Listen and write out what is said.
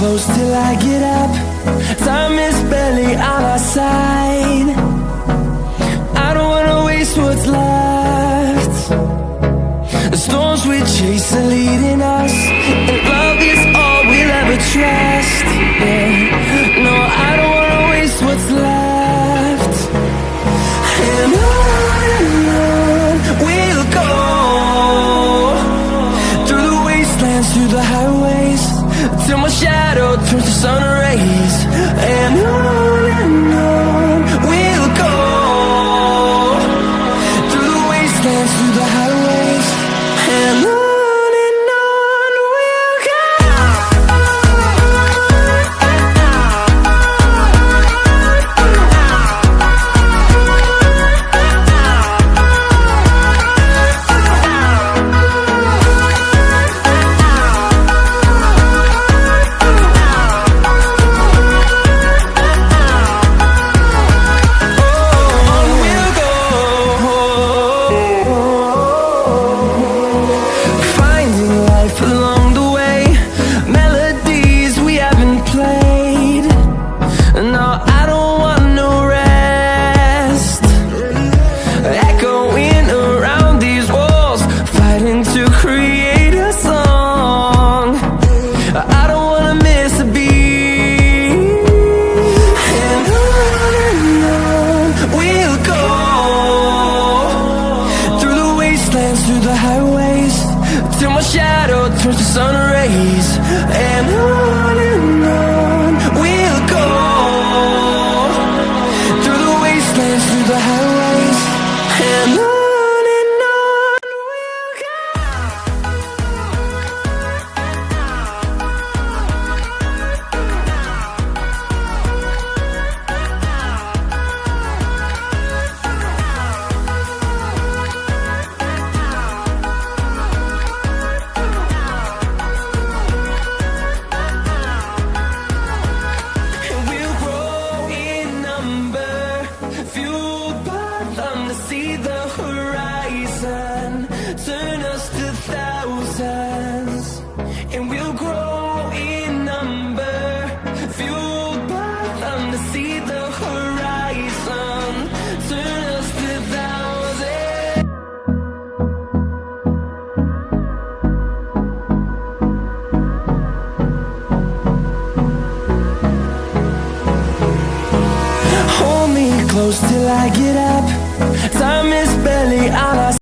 close till I get up. Time is barely on our side. I don't wanna waste what's left. The storms we chase are leading us, and love is all we'll ever trust. Yeah. No, I don't wanna waste what's left. And on we'll go, through the wastelands, through the highways, till my shadow turns to sun rays. And on we'll go, through the wastelands, through the highways, and on we'll go. Through the highways, till my shadow turns to sun rays. And on we'll go, through the wastelands, through the highways, and on we'll go. See the horizon, turn us to thousands, and we'll grow in number, fueled by them to see the horizon, turn us to thousands. Hold me close till I get up.